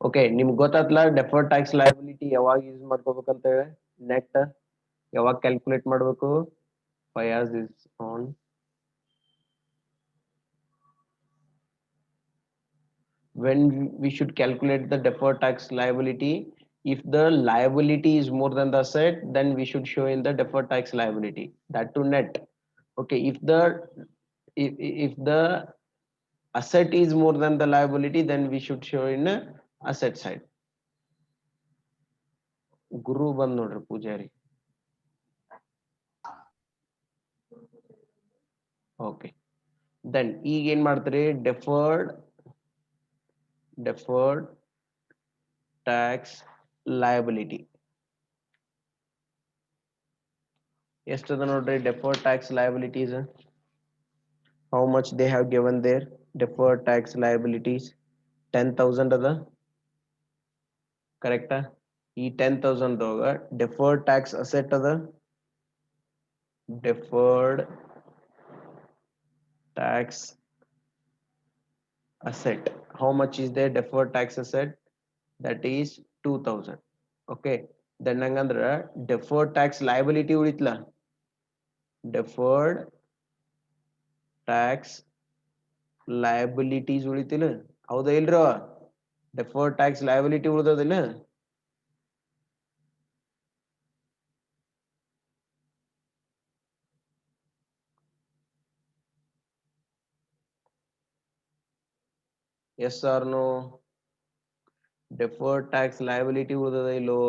Okay ನಿಮ್ಗೆ ಗೊತ್ತಾತ್ಲ deferred tax liability ಯಾವಾಗ use ಮಾಡ್ಕೋಬೇಕಂತ ಹೇಳಿ ನೆಟ್ ಯಾವಾಗ ಕ್ಯಾಲ್ಕುಲೇಟ್ ಮಾಡಬೇಕು Fayaz is on when we should calculate the deferred tax liability. If the liability is more than the asset, then we should show in the deferred tax liability, that to net. Okay, if the asset is more than the liability, then we should show in a asset side. Guru ಬಂದ್ ನೋಡ್ರಿ Poojary. Okay, then ಈಗ ಏನ್ ಮಾಡ್ತೀರಿ deferred tax liability ಎಷ್ಟದ ನೋಡ್ರಿ deferred tax liabilities. How much they have given there deferred tax liabilities 10,000 ada correct ಈ 10,000 deferred tax asset ada deferred tax asset. How much is there deferred tax asset? That is 2,000. Okay, then hangandra deferred tax liability ಉಳಿತ್ಲ deferred tax liabilities ಉಳಿತಿಲ್ಲ ಹೌದಾ ಇಲ್ರೋ deferred tax liability ಉಳಿದದಿಲ್ಲ yes or no deferred tax liability ಉಳಿದದ ಇಲ್ಲೋ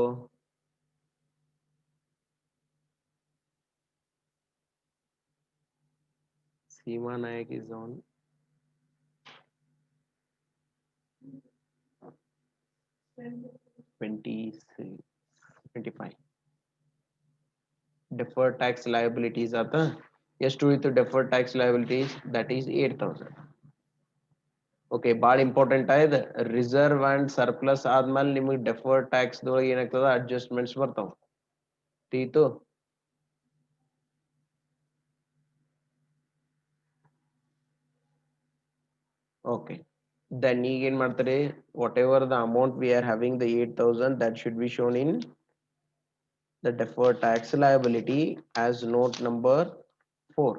Seema Nayak is on 25 deferred tax liabilities आता ಎಷ್ಟು ಉಳಿತು deferred tax liabilities that is 8,000. Okay ಭಾಳ important ಆಯ್ತು reserve and surplus ಆದ್ಮೇಲೆ ನಿಮಗೆ deferred tax ದೊಳಗೆ ಏನಾಗ್ತದ ಅಡ್ಜಸ್ಟ್ಮೆಂಟ್ಸ್ ಬರ್ತಾವ ತೀತು ಓಕೆ then ಈಗ ಏನ್ ಮಾಡ್ತಾರೆ whatever the amount we are having the 8,000 that should be shown in the deferred tax liability as note number 4.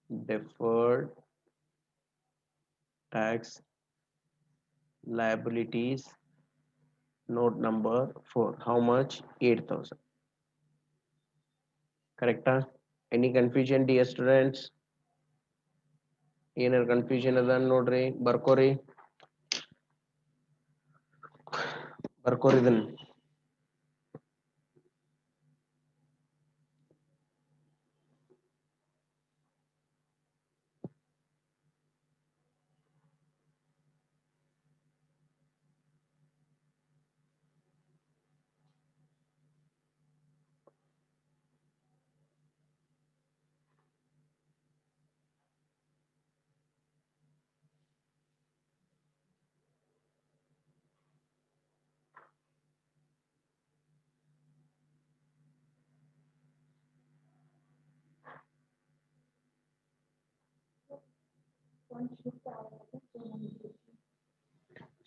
Deferred tax liabilities note number 4. How much? 8,000. Correct? Any confusion, dear students? ಏನಾರ confusion ಅದ ನೋಡ್ರಿ ಬರ್ಕೋರಿ ಇದನ್ನ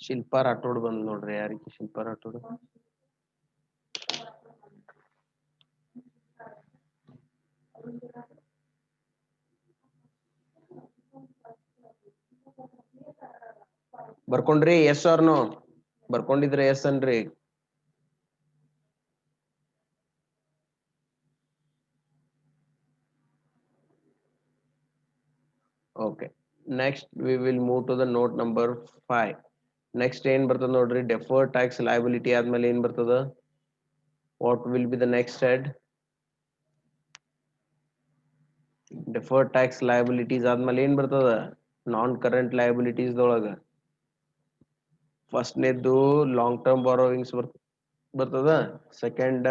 ಶಿಲ್ಪಾ ರಾಠೋಡ್ ಬಂದ್ ನೋಡ್ರಿ ಯಾರಿಗೆ ಶಿಲ್ಪಾ ರಾಠೋಡ್ ಬರ್ಕೊಂಡ್ರಿ yes or no ಬರ್ಕೊಂಡಿದ್ರೆ ಎಸ್ ಅನ್ರಿ okay next we will move to the note number 5. Next ಏನ್ ಬರ್ತದ ನೋಡ್ರಿ ಡೆಫರ್ಡ್ ಟ್ಯಾಕ್ಸ್ ಲಯಬಿಲಿಟಿ ಆದ್ಮೇಲೆ ಏನ್ ಬರ್ತದ what will be the next head deferred tax liabilities ಆದ್ಮೇಲೆ ಏನ್ ಬರ್ತದ ನಾನ್ ಕರೆಂಟ್ ಲಯಬಿಲಿಟೀಸ್ ದೊಳಗ ಫಸ್ಟ್ನೇದ್ದು ಲಾಂಗ್ ಟರ್ಮ್ ಬಾರೋವಿಂಗ್ಸ್ ಬರ್ತದ ಸೆಕೆಂಡ್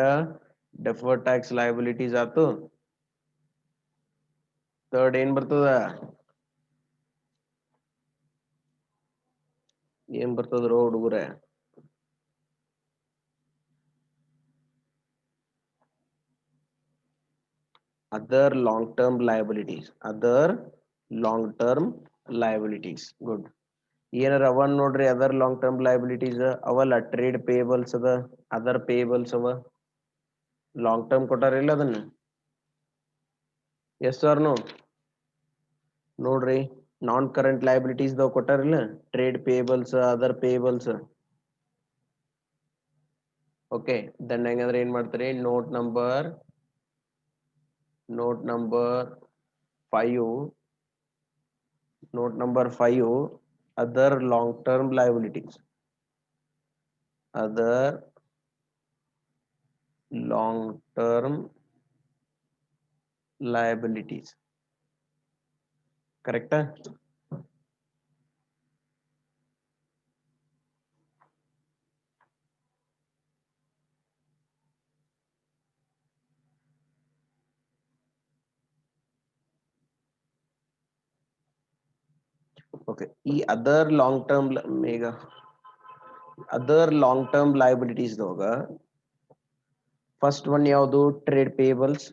ಡೆಫರ್ಡ್ ಟ್ಯಾಕ್ಸ್ ಲಯಬಿಲಿಟೀಸ್ ಆತು ಥರ್ಡ್ ಏನ್ ಬರ್ತದ ಏನ್ ಬರ್ತದ್ರೋ ಹುಡುಗರೆ other long term liabilities good. ಏನಾರ ಅವ ನೋಡ್ರಿ ಅದರ್ ಲಾಂಗ್ ಟರ್ಮ್ ಲಯಬಿಲಿಟೀಸ್ ಅವಲ್ಲ ಟ್ರೇಡ್ ಪೇಬಲ್ಸ್ ಅದ ಅದರ್ ಪೇಬಲ್ಸ್ ಅವ ಲಾಂಗ್ ಟರ್ಮ್ ಕೊಟ್ಟಾರಿಲ್ಲ ಅದನ್ನ ಎಸ್ ಆರ್ ನೋ ನೋಡ್ರಿ ನಾನ್ ಕರೆಂಟ್ ಲಯಬಿಲಿಟೀಸ್ ದಾವ್ ಕೊಟ್ಟಾರಿಲ್ಲ trade payables other payables okay then ಹೆಂಗಂದ್ರೆ ಏನ್ ಮಾಡ್ತಾರೆ note number 5 note number 5 other long term liabilities other long term liabilities correct okay ಈ other long term mega other long term liabilities ದೊಳಗ first one ಯಾವುದು trade payables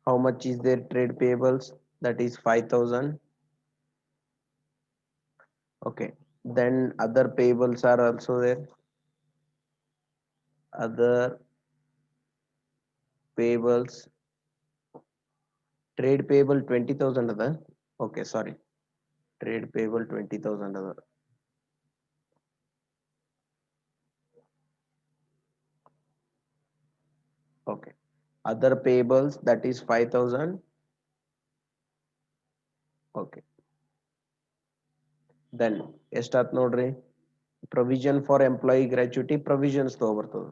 how much is their trade payables that is 5000 okay then other payables are also there other payables trade payable 20000 ಅದ okay sorry trade payable 20000 ಅದ okay other payables that is 5000 okay then ಎಷ್ಟಾತ್ ನೋಡ್ರಿ provision for employee gratuity provisions ತಗೋ ಬರ್ತದ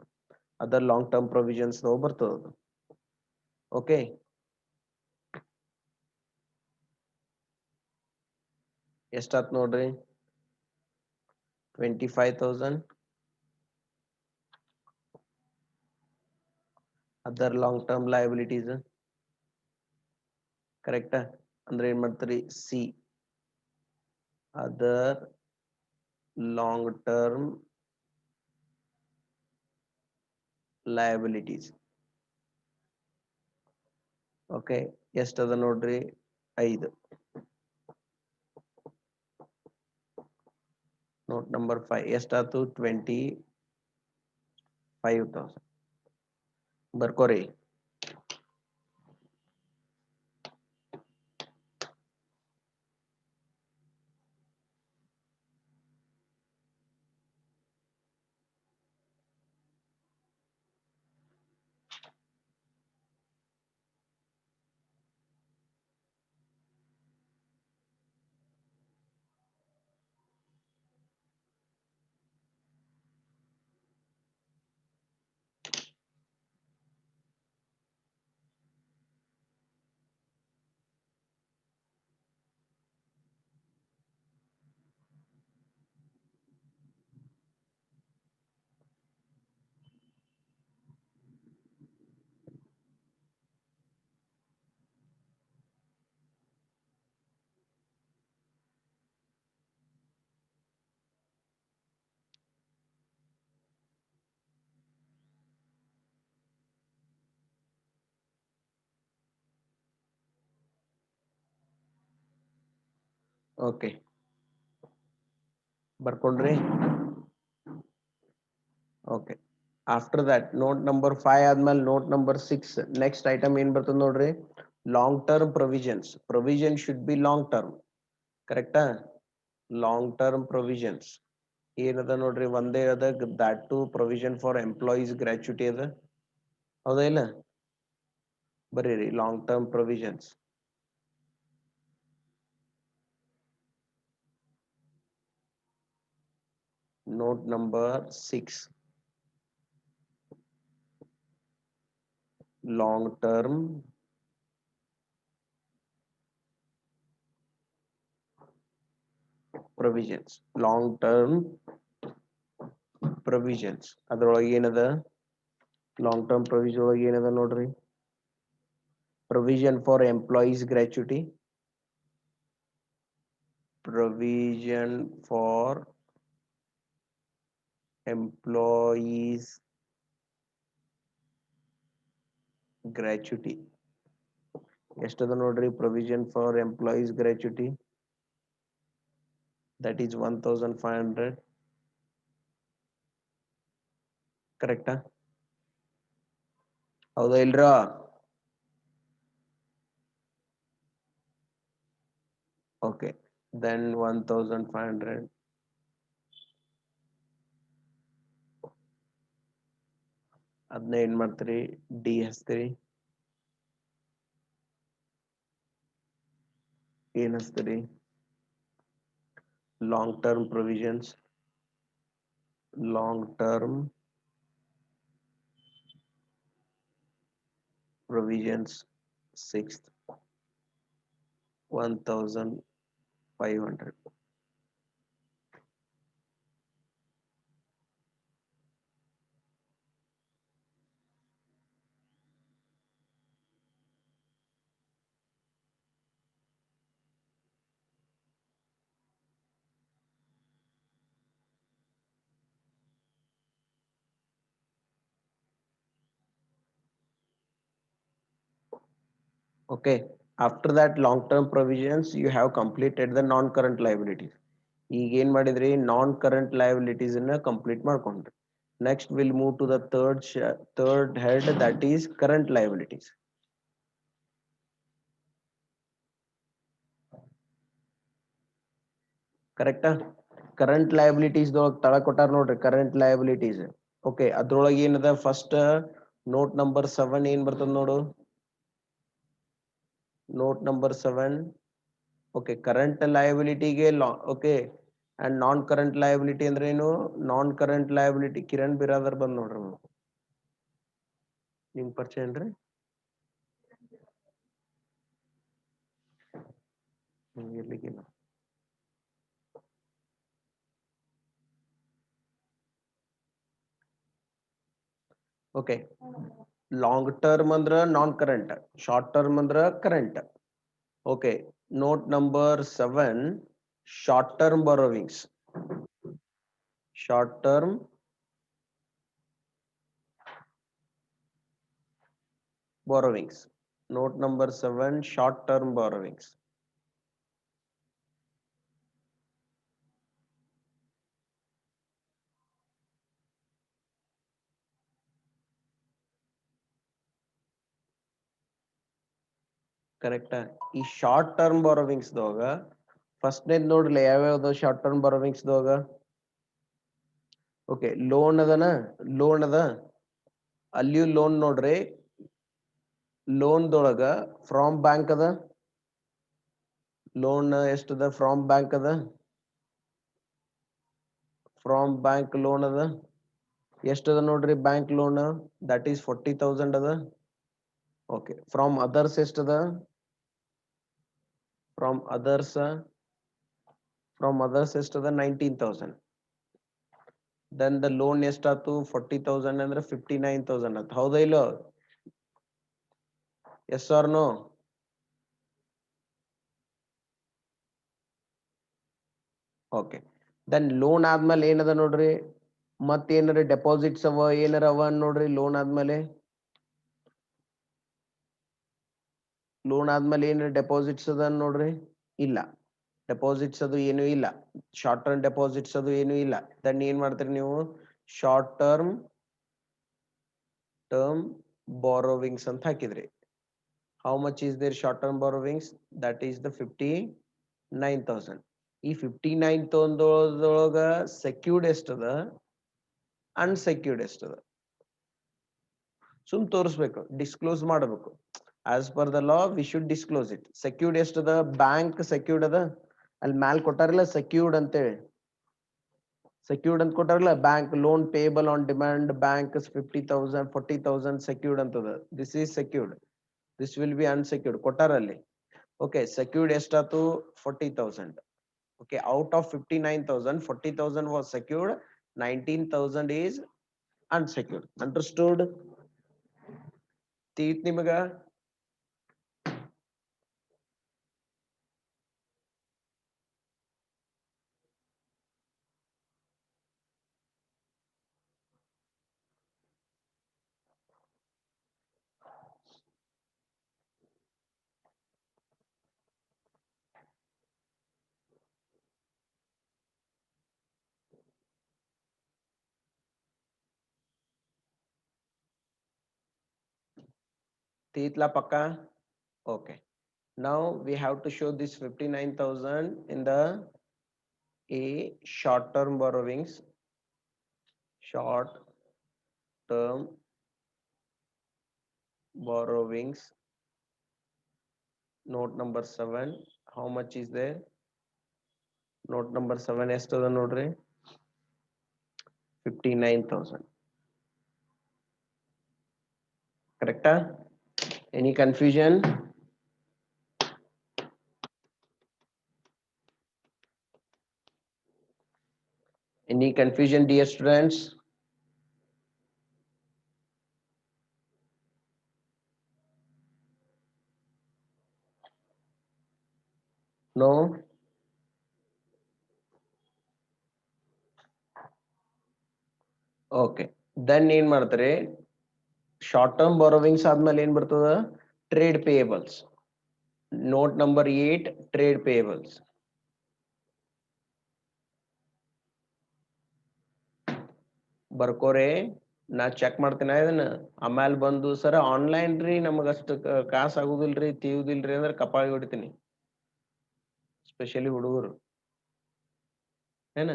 other long term provisions ತಗೋ ಬರ್ತದ okay ಎಷ್ಟಾತ್ ನೋಡ್ರಿ 25000 other long term liabilities correct ಅಂದ್ರೆ ಏನ್ ಮಾಡ್ತೀರಿ see other long term liabilities okay ಎಷ್ಟದ ನೋಡ್ರಿ 5 ನೋಟ್ ನಂಬರ್ 5 ಎಷ್ಟಾತು 25000 ಬರ್ಕೋರಿ ಓಕೆ ಬರ್ಕೊಂಡ್ರಿ okay after that note number 5 ಆದ್ಮೇಲೆ ನೋಟ್ ನಂಬರ್ 6 ನೆಕ್ಸ್ಟ್ ಐಟಮ್ ಏನ್ ಬರ್ತದ ನೋಡ್ರಿ long term provision should be long term ಕರೆಕ್ಟಾ ಲಾಂಗ್ ಟರ್ಮ್ ಪ್ರೊವಿಷನ್ಸ್ ಏನದ ನೋಡ್ರಿ ಒಂದೇ ಅದ that to provision for employees gratuity ಅದ ಹೌದಾ ಇಲ್ಲ ಬರೀರಿ long term provisions note number 6 long term provisions ಅದ್ರೊಳಗೆ ಏನದ ಲಾಂಗ್ ಟರ್ಮ್ ಪ್ರೊವಿಷನ್ ಒಳಗೆ ಏನದ ನೋಡ್ರಿ provision for employees gratuity provision for employees gratuity ಎಷ್ಟದ ನೋಡ್ರಿ provision for employees gratuity that is 1500 ಕರೆಕ್ಟಾ ಹೌದಾ ಇಲ್ರಾ ಓಕೆ then 1500 ಅದನ್ನ ಏನ್ ಮಾಡ್ತೀರಿ ಡಿ ಹಚ್ತೀರಿ ಏನ್ ಹಚ್ತೀರಿ long term provisions long term provisions sixth 1500 okay after that long term provisions you have completed the non current liabilities ಈಗ ಏನ್ ಮಾಡಿದ್ರಿ ನಾನ್ ಕರೆಂಟ್ ಲಯಬಿಲಿಟೀಸ್ ಅನ್ನ ಕಂಪ್ಲೀಟ್ ಮಾಡ್ಕೊಂಡ್ರಿ next will move to the third head that is current liabilities ಕರೆಕ್ಟಾ current liabilities ತಳ ಕೊಟ್ಟಾರ ನೋಡ್ರಿ ಕರೆಂಟ್ ಲಯಬಿಲಿಟೀಸ್ ಓಕೆ ಅದ್ರೊಳಗೆ ಏನದ ಫಸ್ಟ್ ನೋಟ್ ನಂಬರ್ 7 ಏನ್ ಬರ್ತದ ನೋಡು ನೋಟ್ ನಂಬರ್ 7 ಓಕೆ ಕರೆಂಟ್ ಲಯಬಿಲಿಟಿಗೆ okay and non current liability ಅಂದ್ರೆ ಏನು non current liability Kiran Biradar ಬಂದ್ ನೋಡ್ರಿ ನಿಮ್ ಪರಿಚಯ ಏನ್ರಿ ಇರ್ಲಿಕ್ಕಿಲ್ಲ ಓಕೆ ಲಾಂಗ್ ಟರ್ಮ್ ಅಂದ್ರ ನಾನ್ ಕರೆಂಟ್ ಶಾರ್ಟ್ ಟರ್ಮ್ ಅಂದ್ರ current okay note number 7 short term borrowings short term borrowings note number 7 short term borrowings ಕರೆಕ್ಟಾ ಈ ಶಾರ್ಟ್ ಟರ್ಮ್ ಬಾರೋವಿಂಗ್ಸ್ ದೊಳಗ ಫಸ್ಟ್ ನೇದ್ ನೋಡ್ರಿ ಯಾವ್ಯಾವ್ದು ಶಾರ್ಟ್ ಟರ್ಮ್ ಬಾರೋವಿಂಗ್ಸ್ ದೊಳಗ ಓಕೆ ಲೋನ್ ಅದನ ಲೋನ್ ಅದ ಅಲ್ಲಿಯೂ ಲೋನ್ ನೋಡ್ರಿ ಲೋನ್ ದೊಳಗ ಫ್ರಾಮ್ ಬ್ಯಾಂಕ್ ಅದ ಲೋನ್ ಎಷ್ಟದ ಫ್ರಾಮ್ ಬ್ಯಾಂಕ್ ಅದ ಫ್ರಾಮ್ ಬ್ಯಾಂಕ್ ಲೋನ್ ಅದ ಎಷ್ಟದ ನೋಡ್ರಿ ಬ್ಯಾಂಕ್ ಲೋನ್ ದಟ್ ಈಸ್ 40,000 ಅದ ಓಕೆ ಫ್ರಾಮ್ ಅದರ್ಸ್ ಎಷ್ಟದ ಫ್ರಾಮ್ ಅದರ್ಸ್ ಎಷ್ಟದ 19,000 then the loan ಎಷ್ಟಾತು 40,000 ಅಂದ್ರೆ 59,000 ಆತು ಹೌದಾ ಇಲ್ಲೋ yes or no okay then loan ಆದ್ಮೇಲೆ ಏನದ ನೋಡ್ರಿ ಮತ್ತೇನಾರ ಡೆಪಾಸಿಟ್ಸ್ ಅವ ಏನಾರ ಅವ ನೋಡ್ರಿ ಲೋನ್ ಆದ್ಮೇಲೆ ಏನಾರ ಡೆಪಾಸಿಟ್ಸ್ ಅದ ನೋಡ್ರಿ ಇಲ್ಲ ಡೆಪಾಸಿಟ್ಸ್ ಅದು ಏನು ಇಲ್ಲ ಶಾರ್ಟ್ ಟರ್ಮ್ ಡೆಪಾಸಿಟ್ಸ್ ಅದು ಏನು ಇಲ್ಲ ದೆನ್ ಏನ್ ಮಾಡ್ತೀರಿ ನೀವು ಶಾರ್ಟ್ ಟರ್ಮ್ ಬಾರೋವಿಂಗ್ಸ್ ಅಂತ ಹಾಕಿದ್ರಿ how much is there short term borrowings that is the 59,000 ಈ 59,000 ಸೆಕ್ಯೂರ್ಡ್ ಎಷ್ಟದ ಅನ್ಸೆಕ್ಯೂರ್ಡ್ ಎಷ್ಟದ ಸುಮ್ ತೋರಿಸ್ಬೇಕು ಡಿಸ್ಕ್ಲೋಸ್ ಮಾಡಬೇಕು as per the law we should disclose it secured ಎಷ್ಟದ ಬ್ಯಾಂಕ್ ಸೆಕ್ಯೂರ್ಡ್ ಅದ ಅಲ್ಲಿ ಮ್ಯಾಲ್ ಕೊಟ್ಟಾರಲ್ಲ ಸೆಕ್ಯೂರ್ಡ್ ಅಂತೇಳಿ ಸೆಕ್ಯೂರ್ಡ್ ಅಂತ ಕೊಟ್ಟಾರಲ್ಲ bank loan payable on demand bank 50,000 40,000 secured ಅಂತದ this is secured this will be unsecured ಕೊಟ್ಟಾರಲ್ಲಿ ಓಕೆ ಸೆಕ್ಯೂರ್ಡ್ ಎಷ್ಟಾತು 40,000 okay out of 59,000 40,000 was secured 19,000 is unsecured understood ತೀತ್ ನಿಮಗ Titla Paka. Okay. Now we have to show this 59,000 in the A short term borrowings. Short term borrowings. Note number 7. How much is there? Note number 7 ಎಷ್ಟದ ನೋಡ್ರಿ 59,000. Correct? Any confusion? Any confusion, dear students? No? Okay. Then ಏನ್ ಮಾಡ್ತಾರೆ short term borrowings ಆದ್ಮೇಲೆ ಏನ್ ಬರ್ತದ trade payables. Note number 8 trade payables. ಬರ್ಕೋರೆ ನಾ check ಮಾಡ್ತೀನಿ ಇದನ್ನ ಆಮೇಲೆ ಬಂದು ಸರ್ ಆನ್ಲೈನ್ ರೀ ನಮಗಷ್ಟು ಕಾಸು ಆಗುದಿಲ್ರಿ ತೀವುದಿಲ್ರಿ ಅಂದ್ರೆ ಕಪಾಳಿ ಹೊಡಿತೀನಿ ಸ್ಪೆಷಲಿ ಹುಡುಗರು ಏನ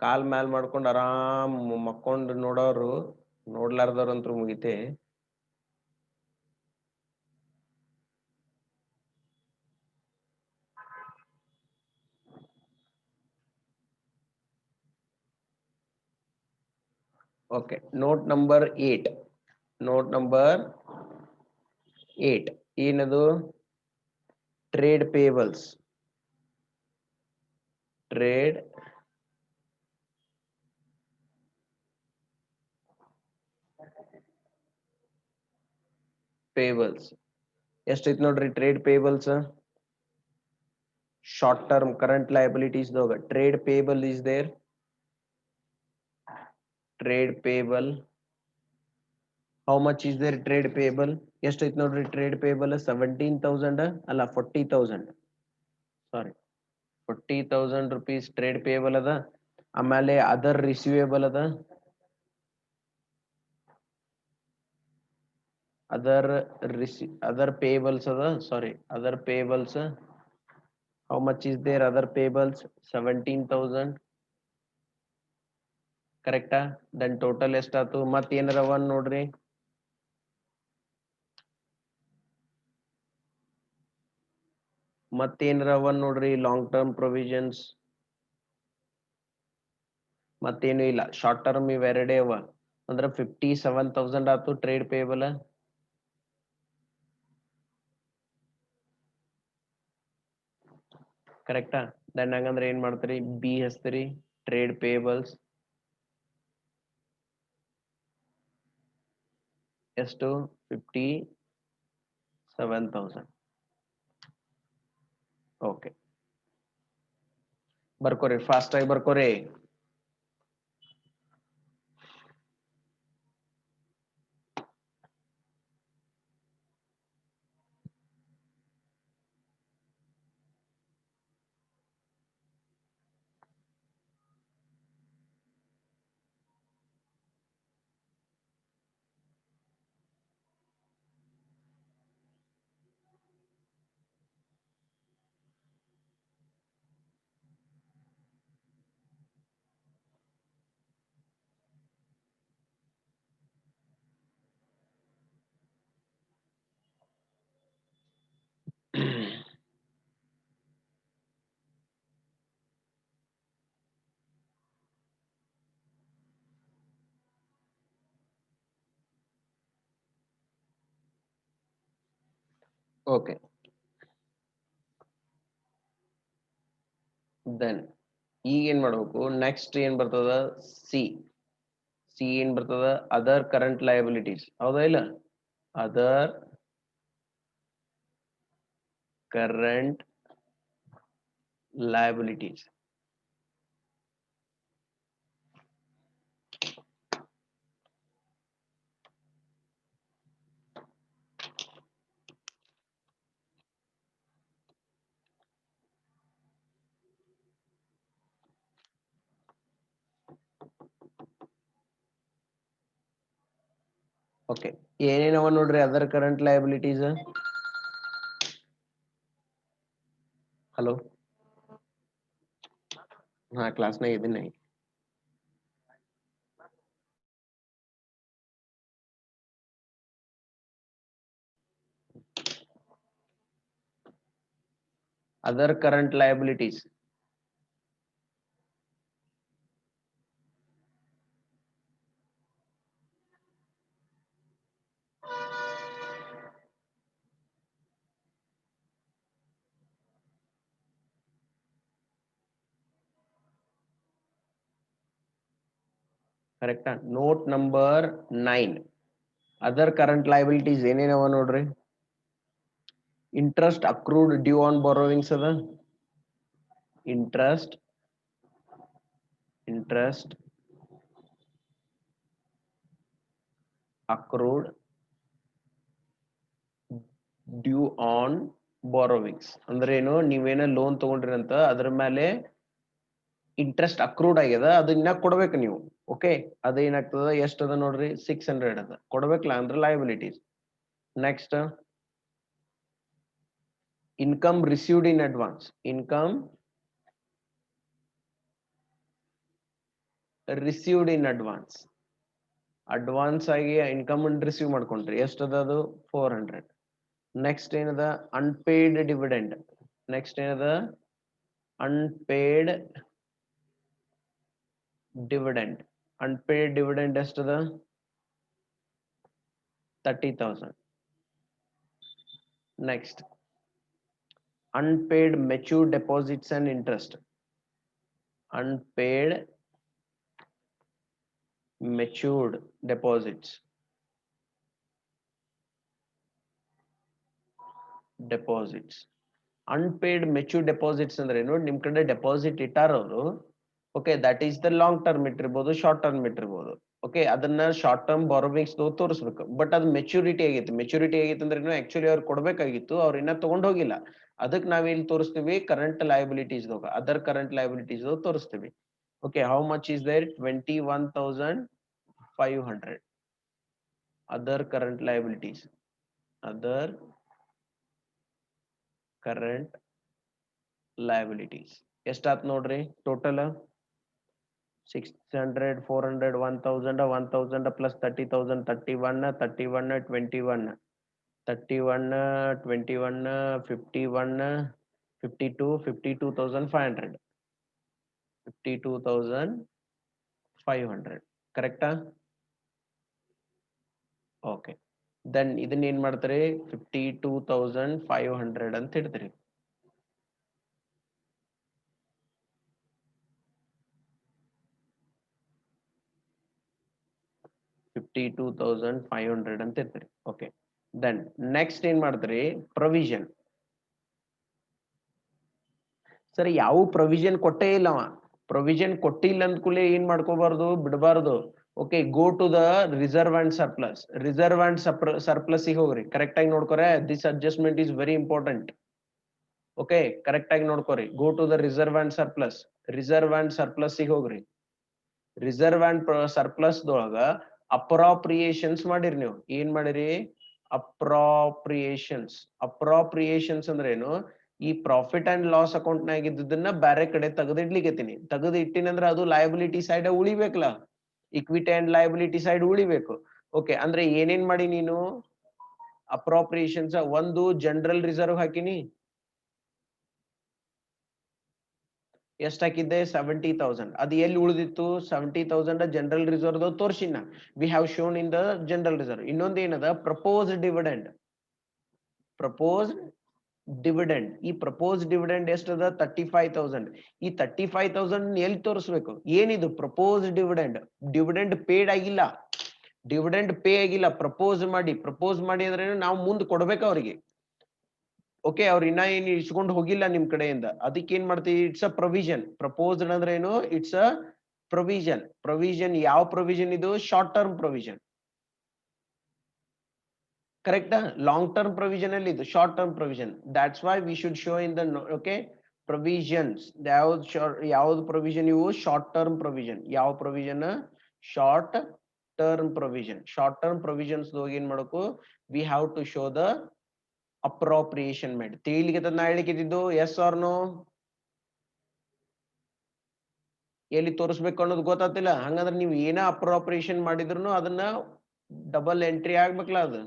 ಕಾಲ್ ಮ್ಯಾಲ್ ಮಾಡ್ಕೊಂಡು ಆರಾಮ್ ಮಕ್ಕೊಂಡು ನೋಡೋರು ನೋಡ್ಲಾರ್ದವ್ರಂತ್ರು ಮುಗಿತೆ. Okay note number 8 note number 8 ಏನದು ಟ್ರೇಡ್ ಪೇಬಲ್ಸ್. ಟ್ರೇಡ್ ಪೇಬಲ್ಸ್ ಎಷ್ಟೈತ್ ನೋಡ್ರಿ trade payables. Short term current liabilities though trade payable is there. Trade payable, how much is there trade payable? ಎಷ್ಟೈತ್ ನೋಡ್ರಿ trade payable 17,000 ಅಲ್ಲ 40,000 ಸಾರಿ 40,000 rupees trade payable ಅದ. ಆಮೇಲೆ other receivable ಅದ. other payables ಅದ ಸಾರಿ other payables. how much is there other payables 17,000 ಕರೆಕ್ಟಾ. Then total ಎಷ್ಟಾತು ಮತ್ ಏನಾರ one ನೋಡ್ರಿ ಮತ್ತೇನರ ಒನ್ ನೋಡ್ರಿ ಲಾಂಗ್ ಟರ್ಮ್ ಪ್ರೊವಿಷನ್ಸ್ ಮತ್ತೇನು ಇಲ್ಲ ಶಾರ್ಟ್ ಟರ್ಮ್ ಇವೆರಡೇ ಅವ ಅಂದ್ರ 57,000 ಆತು ಟ್ರೇಡ್ ಪೇಬಲ್. ಕರೆಕ್ಟಾ. ದೆನ್ ಹಂಗಂದ್ರೆ ಏನ್ ಮಾಡ್ತೀರಿ ಬಿ ಹಚ್ತೀರಿ ಟ್ರೇಡ್ ಪೇಬಲ್ಸ್ ಎಷ್ಟು 57,000. ಓಕೆ ಬರ್ಕೋರಿ ಫಾಸ್ಟ್ ಆಗಿ ಬರ್ಕೋರಿ. ಓಕೆ ದೆನ್ ಈಗ ಏನ್ ಮಾಡ್ಬೇಕು ನೆಕ್ಸ್ಟ್ ಏನ್ ಬರ್ತದ ಸಿ. ಸಿ ಏನ್ ಬರ್ತದ ಅದರ್ ಕರೆಂಟ್ ಲಯಬಿಲಿಟೀಸ್ ಹೌದಾ ಇಲ್ಲ. Other current liabilities. ಓಕೆ, ಏನೇನವ ನೋಡ್ರಿ ಅದರ್ ಕರೆಂಟ್ ಲಯಬಿಲಿಟೀಸ್. ಹಲೋ, ಹಾ ಕ್ಲಾಸ್ನಾಗ ಇದೀನಿ. Other current liabilities. Correct. Note number 9. Other current liabilities ಏನೇನವ ನೋಡ್ರಿ. Interest accrued due on borrowings ಅದ. Interest accrued due on borrowings ಅಂದ್ರೆ ಏನು, ನೀವೇನ ಲೋನ್ ತಗೊಂಡ್ರಿ ಅಂತ ಅದ್ರ ಮೇಲೆ ಇಂಟ್ರೆಸ್ಟ್ ಅಕ್ರೂಡ್ ಆಗ್ಯದ, ಅದನ್ನ ಕೊಡ್ಬೇಕು ನೀವು. ಓಕೆ, ಅದೇನಾಗ್ತದ, ಎಷ್ಟದ ನೋಡ್ರಿ, 600 ಅದ, ಕೊಡ್ಬೇಕಲ್ಲ ಅಂದ್ರೆ liabilities. Next, income received in advance. Income received in advance. Advance ಆಗಿ ಇನ್ಕಮ್ ರಿಸೀವ್ ಮಾಡ್ಕೊಂಡ್ರಿ, ಎಷ್ಟದ ಅದು 400. ನೆಕ್ಸ್ಟ್ ಏನದ, ಅನ್ಪೇಯ್ಡ್ ಡಿವಿಡೆಂಡ್. ನೆಕ್ಸ್ಟ್ ಏನದ, ಅನ್ಪೇಯ್ಡ್ ಡಿವಿಡೆಂಡ್. ಅನ್ಪೇಯ್ಡ್ ಡಿವಿಡೆಂಡ್ ಎಷ್ಟದ, 30,000. Next, unpaid mature deposits and interest. Unpaid matured deposits. Unpaid mature deposits ಅಂದ್ರೆ ಏನು, ನಿಮ್ ಕಡೆ ಡೆಪಾಸಿಟ್ ಇಟ್ಟಾರವರು. Okay, that is the long term ಇಟ್ಟಿರ್ಬೋದು, ಶಾರ್ಟ್ ಟರ್ಮ್ ಇಟ್ಟಿರ್ಬೋದು. ಓಕೆ, ಅದನ್ನ ಶಾರ್ಟ್ ಟರ್ಮ್ ಬಾರೋವಿಂಗ್ಸ್ ತೋರಿಸ್ಬೇಕು. ಬಟ್ ಅದು ಮೆಚುರಿಟಿ ಆಗೈತಿ. ಮೆಚುರಿಟಿ ಆಗೈತಿ ಅಂದ್ರೆ ಆಕ್ಚುಲಿ ಅವ್ರು ಕೊಡ್ಬೇಕಾಗಿತ್ತು, ಅವ್ರು ಇನ್ನ ತಗೊಂಡ್ ಹೋಗಿಲ್ಲ. ಅದಕ್ಕೆ ನಾವೇನ್ ತೋರಿಸ್ತೀವಿ, current liabilities, other current liabilities ತೋರಿಸ್ತೀವಿ. Okay, how much is there? 21,500. Other current liabilities. Other current liabilities. ಎಷ್ಟಾತ್ ನೋಡ್ರಿ ಟೋಟಲ್? 600, 400, 1,000, 1,000 plus 30,000, 31, 31, 21, 31, 21, 51, 52, 52,500. 52,500. ಕರೆಕ್ಟಾ? ಓಕೆ, ದೆನ್ ಇದನ್ನ ಏನ್ ಮಾಡ್ತಾರೆ, 52,500 ಅಂತ ಇಡ್ತೀರಿ. $52,500 ಅಂತ ಇರ್ತೀರಿ. ಓಕೆ, ದೆನ್ ನೆಕ್ಸ್ಟ್ ಏನ್ ಮಾಡ್ತೀರಿ, ಪ್ರೊವಿಷನ್. ಸರಿ, ಯಾವ ಪ್ರೊವಿಷನ್ ಕೊಟ್ಟೇ ಇಲ್ಲವ. ಪ್ರೊವಿಷನ್ ಕೊಟ್ಟಿಲ್ಲ ಅಂದ ಕೂಡಲೇ ಏನ್ ಮಾಡ್ಕೋಬಾರ್ದು, ಬಿಡಬಾರ್ದು. Okay, go to the reserve and surplus. Reserve and surplus ಹೋಗ್ರಿ, ಕರೆಕ್ಟ್ ಆಗಿ ನೋಡ್ಕೊರೆ. This adjustment is very important. Okay, correct ಆಗಿ ನೋಡ್ಕೊರಿ. Go to the reserve and surplus. Reserve and surplus ಹೋಗ್ರಿ. ರಿಸರ್ವ್ ಅಂಡ್ ಸರ್ಪ್ಲಸ್ ದೊಳಗ ಅಪ್ರಾಪ್ರಿಯೇಷನ್ಸ್ ಮಾಡಿರಿ. ನೀವು ಏನ್ ಮಾಡಿರಿ, ಅಪ್ರಾಪ್ರಿಯೇಷನ್ಸ್. ಅಪ್ರಾಪ್ರಿಯೇಷನ್ಸ್ ಅಂದ್ರೆ ಏನು, ಈ ಪ್ರಾಫಿಟ್ ಅಂಡ್ ಲಾಸ್ ಅಕೌಂಟ್ ನಾಗ ಇದ್ದದನ್ನ ಬೇರೆ ಕಡೆ ತೆಗೆದಿಡ್ಲಿಕ್ಕತ್ತೀನಿ. ತೆಗೆದು ಇಟ್ಟಿನಿ ಅಂದ್ರೆ ಅದು ಲಯಬಿಲಿಟಿ ಸೈಡ್ ಉಳಿಬೇಕಲ್ಲ, ಇಕ್ವಿಟಿ ಅಂಡ್ ಲಯಬಿಲಿಟಿ ಸೈಡ್ ಉಳಿಬೇಕು. ಓಕೆ, ಅಂದ್ರೆ ಏನೇನ್ ಮಾಡಿ ನೀನು ಅಪ್ರಾಪ್ರಿಯೇಷನ್ಸ್, ಒಂದು ಜನರಲ್ ರಿಸರ್ವ್ ಹಾಕಿನಿ. ಎಷ್ಟು ಹಾಕಿದ್ದೆ, 70,000. ಅದು ಎಲ್ಲಿ ಉಳಿದಿತ್ತು, 70,000 ಜನರಲ್ ರಿಸರ್ವ್ ತೋರ್ಸಿನ. We have shown in the general reserve. ಇನ್ನೊಂದು ಏನದ, ಪ್ರಪೋಸ್ ಡಿವಿಡೆಂಡ್. Propose dividend. ಈ ಪ್ರಪೋಸ್ ಡಿವಿಡೆಂಡ್ ಎಷ್ಟದ, 35,000. ಈ 35,000 ಎಲ್ಲಿ ತೋರಿಸ್ಬೇಕು, ಏನಿದು ಪ್ರಪೋಸ್ ಡಿವಿಡೆಂಡ್. ಡಿವಿಡೆಂಡ್ ಪೇಡ್ ಆಗಿಲ್ಲ, ಡಿವಿಡೆಂಡ್ ಪೇ ಆಗಿಲ್ಲ. ಪ್ರಪೋಸ್ ಮಾಡಿ ಅಂದ್ರೆ ನಾವು ಮುಂದೆ ಕೊಡ್ಬೇಕು ಅವ್ರಿಗೆ. ಓಕೆ, ಅವ್ರು ಇನ್ನ ಏನು ಇಸ್ಕೊಂಡು ಹೋಗಿಲ್ಲ ನಿಮ್ ಕಡೆಯಿಂದ. ಅದಕ್ಕೆ ಏನ್ ಮಾಡ್ತೀವಿ, ಇಟ್ಸ್ ಅ ಪ್ರೊವಿಷನ್. ಪ್ರಪೋಸ್ ಅಂದ್ರೆ ಏನು, ಇಟ್ಸ್ ಅ ಪ್ರೊವಿಷನ್. ಪ್ರೊವಿಷನ್ ಯಾವ ಪ್ರೊವಿಷನ್ ಇದು, ಶಾರ್ಟ್ ಟರ್ಮ್ ಪ್ರೊವಿಷನ್. ಕರೆಕ್ಟಾ? ಲಾಂಗ್ ಟರ್ಮ್ ಪ್ರೊವಿಷನ್ ಅಲ್ಲಿ ಇದು short term provision. That's why we should show in the okay provisions. ಯಾವ್ದು ಪ್ರೊವಿಷನ್ ಇವು, ಶಾರ್ಟ್ ಟರ್ಮ್ ಪ್ರೊವಿಷನ್. ಯಾವ provision, short term provision. Short term provisions ಏನ್ ಮಾಡಬೇಕು, we have to show the appropriation made. ತಿಳಿಲಿಕ್ಕೆ ನಾ ಹೇಳಿದ್ದು yes or no, ಎಲ್ಲಿ ತೋರಿಸ್ಬೇಕು ಅನ್ನೋದು ಗೊತ್ತಾಗ್ತಿಲ್ಲ. ಹಂಗಂದ್ರೆ ನೀವು ಏನ ಅಪ್ರೋಪ್ರಿಯೇಷನ್ ಮಾಡಿದ್ರು ಅದನ್ನ ಡಬಲ್ ಎಂಟ್ರಿ ಆಗ್ಬೇಕಲ್ಲ ಅದು.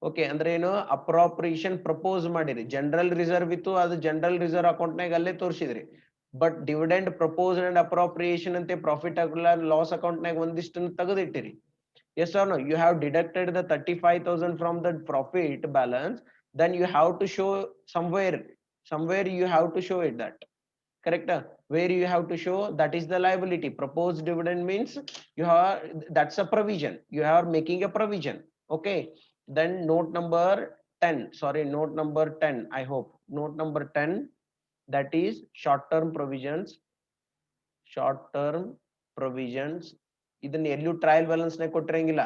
ಓಕೆ ಅಂದ್ರೆ ಏನು, ಅಪ್ರೋಪ್ರಿಯೇಷನ್ ಪ್ರಪೋಸ್ ಮಾಡಿರಿ, ಜನರಲ್ ರಿಸರ್ವ್ ಇತ್ತು, ಅದು ಜನರಲ್ ರಿಸರ್ವ್ ಅಕೌಂಟ್ನಾಗ ಅಲ್ಲೇ ತೋರಿಸಿದ್ರಿ. But dividend propose and appropriation ಅಂತ ಪ್ರಾಫಿಟ್ ಲಾಸ್ ಅಕೌಂಟ್ನಾಗ ಒಂದಿಷ್ಟನ್ನು ತೆಗೆದಿಟ್ಟಿರಿ. Yes or no? You have deducted the 35,000 from the profit balance. Then you have to show somewhere you have to show it that. Correct? Where you have to show that is the liability. Proposed dividend means you are, that's a provision. You are making a provision. Okay. Then note number 10. Sorry, note number 10. I hope note number 10. That is short-term provisions. Short-term provisions. ಇದನ್ನ ಎಲ್ಲೂ trial balance ನ ಕೊಟ್ಟಿರಂಗಿಲ್ಲ.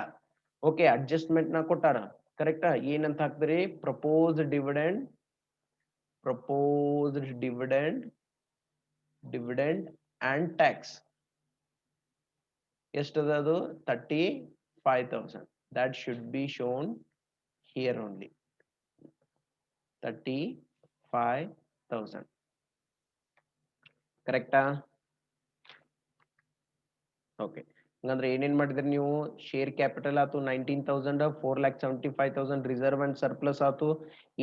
Okay, adjustment ನ ಕೊಟ್ಟಾರ. ಕರೆಕ್ಟಾ? ಏನಂತ ಹಾಕ್ತೀರಿ? Proposed dividend, proposed dividend and tax. ಎಷ್ಟದ ಅದು? 35,000. That should be shown here only. 35,000. ಕರೆಕ್ಟಾ? ಓಕೆ, ಹಂಗಂದ್ರೆ ಏನೇನ್ ಮಾಡಿದ್ರಿ ನೀವು? ಶೇರ್ ಕ್ಯಾಪಿಟಲ್ ಆತು 19,000, 4,75,000 ರಿಸರ್ವ್ ಅಂಡ್ ಸರ್ಪ್ಲಸ್ ಆತು,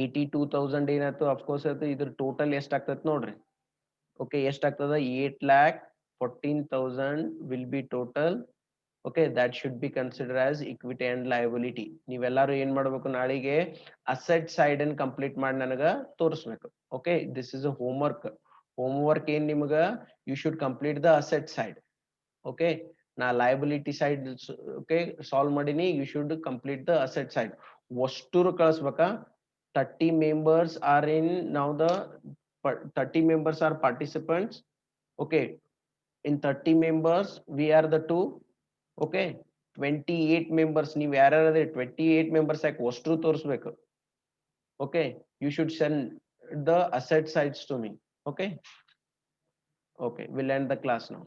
82,000 ಏನಾಯ್ತು ಅಫ್ಕೋರ್ಸ್ ಆಯ್ತು. ಇದ್ರ ಟೋಟಲ್ ಎಷ್ಟ್ ಆಗ್ತೈತಿ ನೋಡ್ರಿ. ಓಕೆ, ಎಷ್ಟಾಗ್ತದ? 8,14,000 will be total. Okay, that should be consider as equity and liability. ನೀವೆಲ್ಲಾರು ಏನ್ ಮಾಡ್ಬೇಕು, ನಾಳೆಗೆ ಅಸೆಟ್ ಸೈಡ್ ಅನ್ನು ಕಂಪ್ಲೀಟ್ ಮಾಡಿ ನನಗ ತೋರಿಸ್ಬೇಕು. Okay, this is a homework ಏನ್ ನಿಮ್ಗ? You should complete the asset side. Okay, ನಾ ಲಯಬಿಲಿಟಿ ಸೈಡ್ ಓಕೆ ಸಾಲ್ವ್ ಮಾಡೀನಿ. You should complete the asset side. ಅಷ್ಟೂರು ಕಳಿಸ್ಬೇಕಾ? 30 members are in now the 30 members are participants. Okay, in 30 members we are the two. Okay, 28 members ನೀವು ಯಾರ್ಯಾರದೆ 28 members ಯಾಕೆ ಅಷ್ಟರು ತೋರಿಸ್ಬೇಕು. Okay, you should send the asset sides to me. Okay, we'll end the class now.